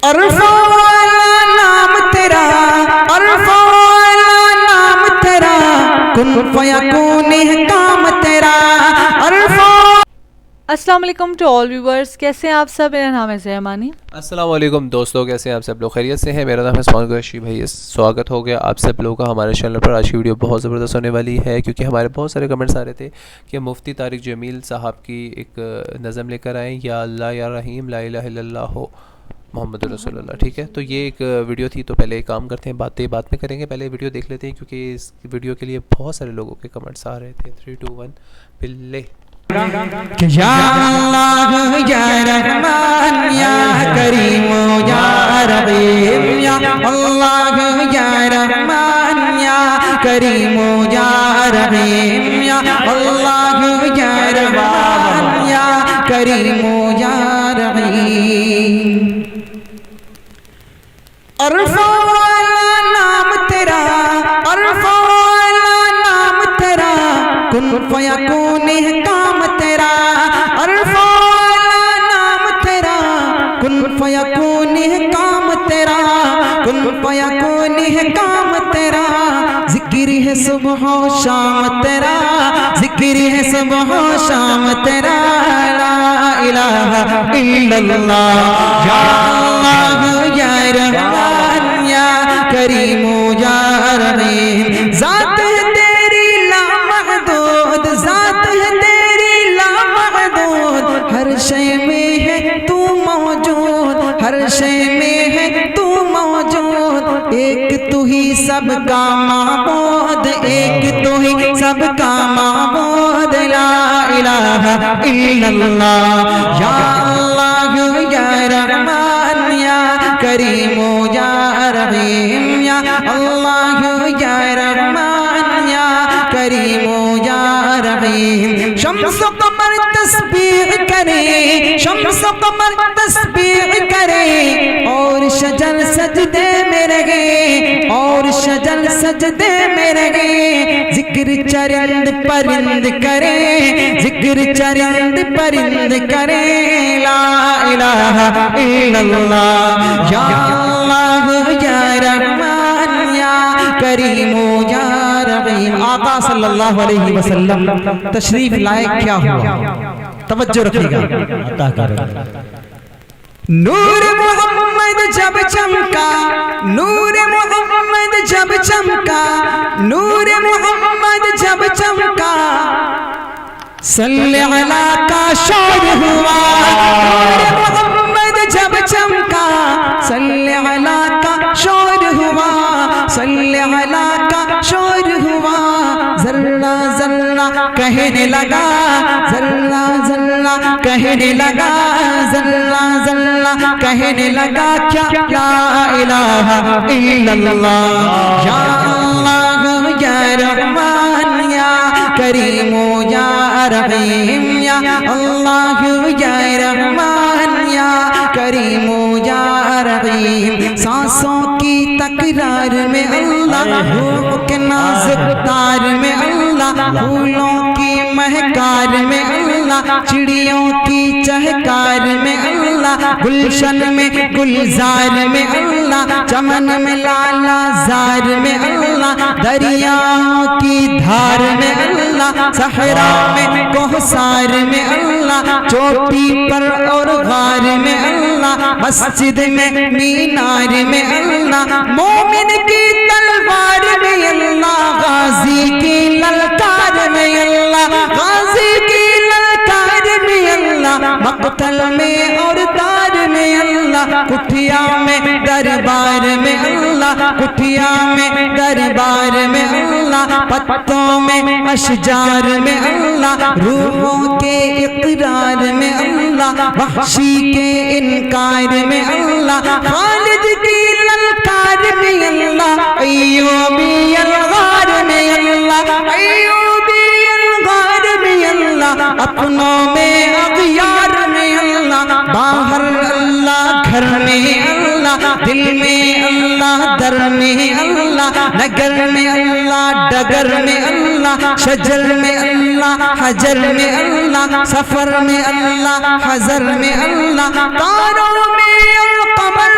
عرفوں والا نام تیرا، عرفوں والا نام تیرا، کن فیکون کام تیرا عرفوں۔ السلام علیکم ٹو آل ویورز، کیسے ہیں آپ سب؟ میرا نام ہے زیمانی۔ السلام علیکم دوستوں، کیسے ہیں آپ سب لوگ؟ خیریت سے ہیں؟ میرا نام ہے عثمان قریشی بھائی، سواگت ہو گیا آپ سب لوگوں کا ہمارے چینل پر۔ آج کی ویڈیو بہت زبردست ہونے والی ہے کیونکہ ہمارے بہت سارے کمنٹس آ رہے تھے کہ مفتی طارق جمیل صاحب کی ایک نظم لے کر آئیں، یا اللہ یا رحیم لا الہ الا اللہ ہو محمد رسول اللہ، ٹھیک ہے؟ تو یہ ایک ویڈیو تھی، تو پہلے ایک کام کرتے ہیں، باتیں بعد میں کریں گے، پہلے ویڈیو دیکھ لیتے ہیں کیونکہ اس ویڈیو کے لیے بہت سارے لوگوں کے کمنٹس آ رہے تھے۔ 3 2 1 پلے۔ یا اللہ یا رحمان یا کریم یا رحیم، یا اللہ یا رحمان یا کریم یا رحیم، یا اللہ یا رحمان یا کریم یا رحیم۔ عرفوں والا نام تیرا، عرفوں والا نام تیرا، کن فیکون کام تیرا عرفوں والا نام تیرا، کن فیکون کام تیرا، کن فیکون کام تیرا، ذکر ہے صبح و شام تیرا، ذکر ہے صبح و شام تیرا، لا الہ الا اللہ یا اللہ یا رحمان یا کریم یا رحیم۔ ذات ہے تیری لامحدود، ذات ہے تیری لامحدود، ہر شے میں ہے تو موجود، ہر شے میں ہے تو موجود، ایک تو ہی سب کا معبود، ایک تو ہی سب کا معبود، لا الہ الا اللہ یا اللہ یا رحمان یا کریم یا رحیم، یا اللہ یا رحمان یا کریم یا رحیم۔ شمس و قمر تسبیح کرے، شمس و قمر تسبیح کرے، اور شجر سجدے میں رہے، اور شجر سجدے میں رہے، ذکر چرند پرند کرے، ذکر چرند پرند کرے، لا الہ الا اللہ یا اللہ یا رحمان یا کریم یا رحیم۔ آقا صلی اللہ علیہ وسلم تشریف لائے، کیا ہوا؟ توجہ رکھیے گا، عطا کرے۔ نور محمد جب چمکا، نور محمد جب چمکا، نور محمد جب چمکا، صلی علی کا شور ہوا، نور محمد جب چمکا، صلی علی کا شور ہوا، صلی علی کا شور ہوا، ذرہ ذرہ کہنے لگا، ذرہ ذرہ کہنے لگا، ذرہ ذرہ کہنے لگا، کیا لا الہ الا اللہ یا اللہ یا رحمان یا کریم یا رحیم، یا اللہ یا رحمان یا کریم یا رحیم۔ سانسوں کی تکرار میں اللہ، روح کے نازک تار میں اللہ، پھولوں کی مہکار میں اللہ، چڑیوں کی چہکار میں اللہ، گلشن میں گلزار میں اللہ، چمن میں لالا زار میں اللہ، دریاؤں کی دھار میں اللہ، صحرا میں کوہسار میں اللہ، چوٹی پر اور غار میں اللہ، مسجد میں مینار میں اللہ، مومن کی تلوار میں اللہ، غازی کی للکار میں اللہ، غازی کی للکار میں اللہ، مقتل میں اور دار میں اللہ، کٹھیا میں دربار میں اللہ، کٹھیا میں دربار میں اللہ، پتوں میں اشجار میں اللہ، روحوں کے اقرار میں اللہ، وحشی کے انکار میں اللہ، خالد کی للکار میں اللہ، ایوبی الغار میں اللہ، ایوبی الغار میں اللہ، اپنوں میں اغیار میں اللہ، باہر اللہ گھر میں اللہ، دل میں اللہ در میں اللہ، نگر میں اللہ ڈگر میں اللہ، شجر میں اللہ حجر میں اللہ، سفر میں اللہ حضر میں اللہ، تاروں میں اور قمر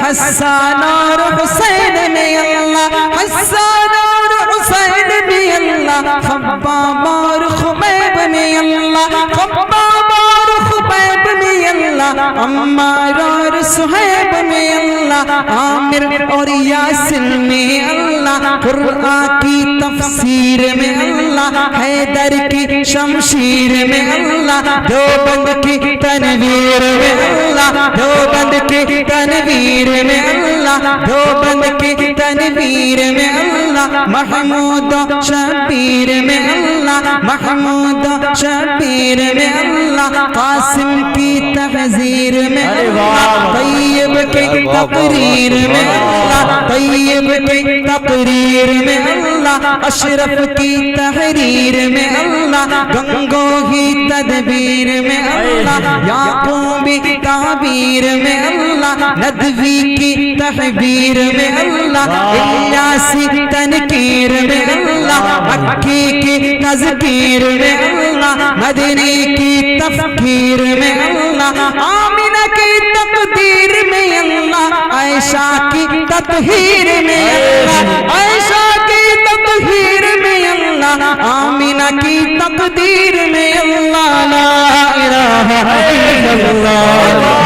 حسان اور حسین میں اللہ، حسان اور حسین میں اللہ، خباب اور خبیب میں اللہ، خباب اور خبیب میں اللہ، عمار اور صہیب میں اللہ، عامر اور یاسر میں اللہ، قرآن کی تفسیر میں اللہ، حیدر کی شمشیر میں اللہ، دیوبند کی تنویر میں اللہ، دیوبند کی تنویر میں اللہ، دیوبند کی تنویر میں اللہ، محمود و شبیر میں اللہ، محمود و شبیر میں اللہ، قاسم کی تحذیر میں اللہ، طیب کی تقریر میں اللہ، طیب کی تقریر میں اللہ، اشرف کی تحریر میں اللہ، گنگوہی تدبیر میں اللہ، یعقوبی تعبیر میں اللہ، ندوی کی تحبیر میں اللہ، الیاسی تنکیر میں اللہ، مکی کی تذکیر میں اللہ، مدنی کی تفکیر میں اللہ، آمنہ کی تقدیر میں اللہ، عائشہ کی تطہیر میں اللہ، عائشہ کی تطہیر میں اللہ، آمنہ کی تقدیر میں اللہ، لا الہ الا اللہ،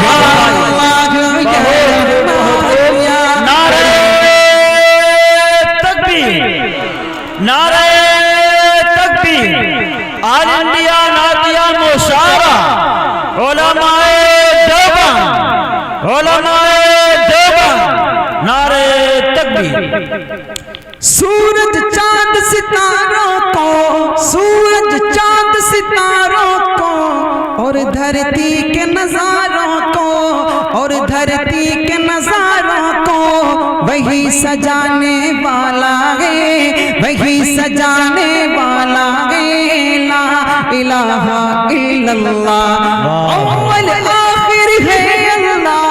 یا اللہ یا رحمان یا نعرہ تکبیر، نعرہ تکبیر، آل انڈیا نعتیہ مشاورہ، علماء دیوبند، علماء دیوبند، نعرہ تکبیر۔ سورج چاند ستاروں کو، سورج چاند ستاروں کو، اور دھرتی کے نظاروں کو، اور دھرتی کے نظاروں کو وہی سجانے والا ہے، وہی سجانے والا ہے، لا الہ الا اللہ، اول آخر ہے اللہ،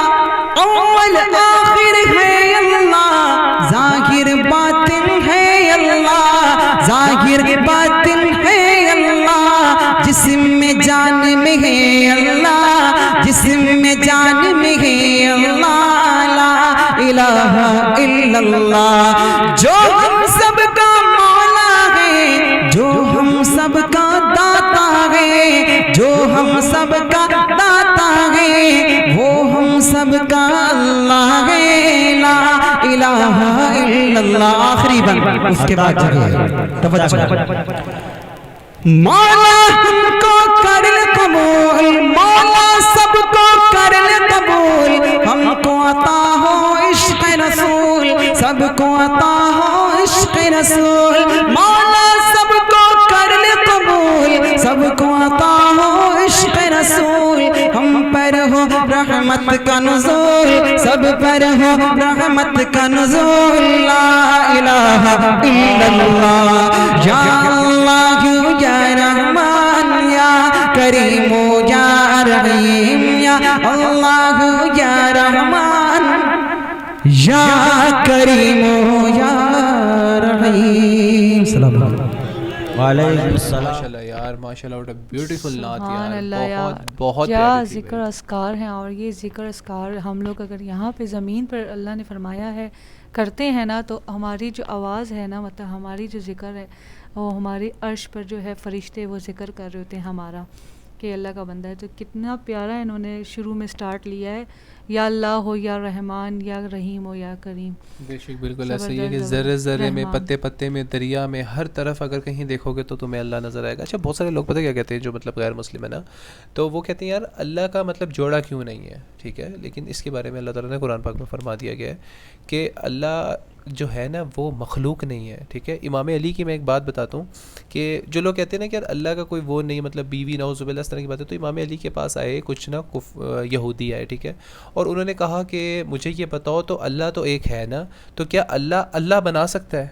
اول آخر ہے اللہ، ظاہر باطن ہے اللہ، ظاہر باطن ہے اللہ، جسم میں جان میں ہے اللہ، جسم میں جان میں ہے اللہ، لا الہ الا اللہ، جو ہم سب کا مولا ہے، جو ہم سب کا داتا ہے، جو ہم سب کا داتا ہے، وہ ہم سب کا اللہ ہے، لا الہ الا اللہ۔ آخری بند اس کے بعد جگہ توجہ، مولا ہم کو کر لے قبول، مولا سب کو کر لے قبول، ہم کو عطا ہو عشق رسول، سب کو عطا ہو عشق رسول، مولا سب کو کر لے قبول، سب کو عطا ہو عشق رسول، ہم پر ہو رحمت کا نزول، سب پر ہو رحمت کا نزول، لا الہ الا اللہ، یا اللہ یا رحمان یا کریم یا رحیم، یا اللہ یا رحمان یا کریم یا رحیم۔ سلام علیکم۔ وعلیکم السلام۔ ماشاءاللہ یار، ماشاءاللہ، what a beautiful نعت سبحان یار، اللہ یار، بہت بہت کیا پیاری تھی ذکر بھائی۔ اذکار ہیں، اور یہ ذکر اذکار ہم لوگ اگر یہاں پہ زمین پر اللہ نے فرمایا ہے کرتے ہیں نا، تو ہماری جو آواز ہے نا، مطلب ہماری جو ذکر ہے وہ ہماری عرش پر جو ہے فرشتے وہ ذکر کر رہے ہوتے ہیں ہمارا کہ اللہ کا بندہ ہے۔ تو کتنا پیارا انہوں نے شروع میں سٹارٹ لیا ہے، یا اللہ ہو یا رحمان یا رحیم ہو یا کریم۔ بے شک بالکل ایسا ہی ہے کہ ذرے ذرے میں، پتے پتے میں، دریا میں، ہر طرف اگر کہیں دیکھو گے تو تمہیں اللہ نظر آئے گا۔ اچھا بہت سارے لوگ پتہ کیا کہتے ہیں جو مطلب غیر مسلم ہے نا، تو وہ کہتے ہیں یار اللہ کا مطلب جوڑا کیوں نہیں ہے، ٹھیک ہے، لیکن اس کے بارے میں اللہ تعالیٰ نے قرآن پاک میں فرما دیا گیا ہے کہ اللہ جو ہے نا وہ مخلوق نہیں ہے، ٹھیک ہے۔ امام علی کی میں ایک بات بتاتا ہوں کہ جو لوگ کہتے ہیں نا کہ یار اللہ کا کوئی وہ نہیں، مطلب بیوی نعوذ باللہ اس طرح کی بات ہے، تو امام علی کے پاس آئے کچھ نا یہودی آئے، ٹھیک ہے، اور انہوں نے کہا کہ مجھے یہ بتاؤ تو اللہ تو ایک ہے نا، تو کیا اللہ بنا سکتا ہے؟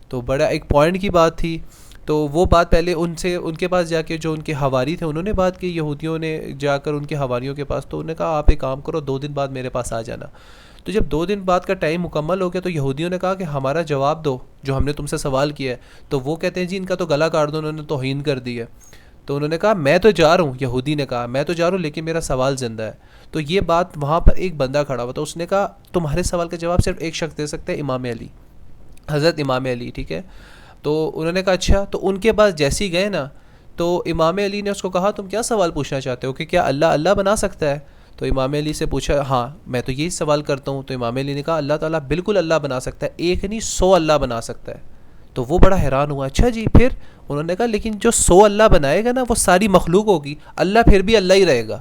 تو بڑا ایک پوائنٹ کی بات تھی، تو وہ بات پہلے ان کے پاس جا کے جو ان کے حواری تھے انہوں نے بات کی، یہودیوں نے جا کر ان کے حواریوں کے پاس، تو انہوں نے کہا آپ ایک کام کرو 2 دن بعد میرے پاس آ جانا۔ تو جب 2 دن بعد کا ٹائم مکمل ہو گیا تو یہودیوں نے کہا کہ ہمارا جواب دو جو ہم نے تم سے سوال کیا ہے، تو وہ کہتے ہیں جی ان کا تو گلا کاٹ دو، انہوں نے توہین کر دی ہے۔ تو انہوں نے کہا میں تو جا رہا ہوں, یہودی نے کہا میں تو جا رہا ہوں لیکن میرا سوال زندہ ہے. تو یہ بات وہاں پر ایک بندہ کھڑا ہوا تھا, اس نے کہا تمہارے سوال کا جواب صرف ایک شخص دے سکتا ہے, امام علی, حضرت امام علی, ٹھیک ہے. تو انہوں نے کہا اچھا. تو ان کے پاس جیسے ہی گئے نا تو امام علی نے اس کو کہا تم کیا سوال پوچھنا چاہتے ہو کہ کیا اللہ بنا سکتا ہے؟ تو امام علی سے پوچھا ہاں میں تو یہی سوال کرتا ہوں. تو امام علی نے کہا اللہ تعالیٰ بالکل اللہ بنا سکتا ہے, ایک نہیں 100 اللہ بنا سکتا ہے. تو وہ بڑا حیران ہوا, اچھا جی پھر؟ انہوں نے کہا لیکن جو 100 اللہ بنائے گا نا وہ ساری مخلوق ہوگی, اللہ پھر بھی اللہ ہی رہے گا.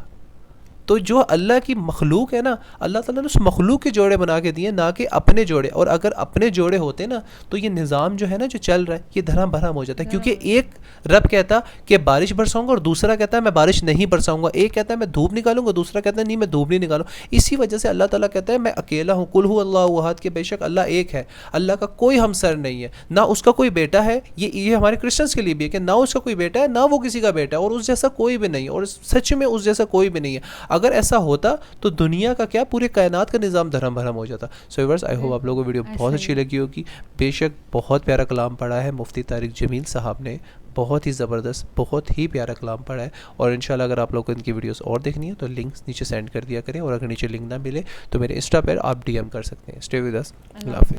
تو جو اللہ کی مخلوق ہے نا, اللہ تعالیٰ نے اس مخلوق کے جوڑے بنا کے دیے, نہ کہ اپنے جوڑے. اور اگر اپنے جوڑے ہوتے نا تو یہ نظام جو ہے نا جو چل رہا ہے یہ دھرم بھرم ہو جاتا ہے. کیونکہ ایک رب کہتا کہ بارش برساؤں گا اور دوسرا کہتا ہے میں بارش نہیں برساؤں گا, ایک کہتا ہے میں دھوپ نکالوں گا, دوسرا کہتا ہے نہیں میں دھوپ نہیں نکالوں. اسی وجہ سے اللہ تعالیٰ کہتا ہے میں اکیلا ہوں, قل هو اللہ احد, کہ بے شک اللہ ایک ہے, اللہ کا کوئی ہمسر نہیں ہے, نہ اس کا کوئی بیٹا ہے. یہ ہمارے کرسچنس کے لیے بھی ہے کہ نہ اس کا کوئی بیٹا ہے نہ وہ کسی کا بیٹا ہے, اور اس جیسا کوئی بھی نہیں ہے, اور سچ میں اس جیسا کوئی بھی نہیں ہے. اگر ایسا ہوتا تو دنیا کا کیا پورے کائنات کا نظام دھرم بھرم ہو جاتا. سو ویورز آئی ہوپ آپ لوگوں کو ویڈیو بہت اچھی لگی ہوگی. بے شک بہت پیارا کلام پڑھا ہے مفتی طارق جمیل صاحب نے, بہت ہی زبردست, بہت ہی پیارا کلام پڑھا ہے. اور انشاءاللہ اگر آپ لوگوں کو ان کی ویڈیوز اور دیکھنی ہے تو لنکس نیچے سینڈ کر دیا کریں, اور اگر نیچے لنک نہ ملے تو میرے انسٹا پر آپ ڈی ایم کر سکتے ہیں. اسٹے ود اس, اللہ حافظ.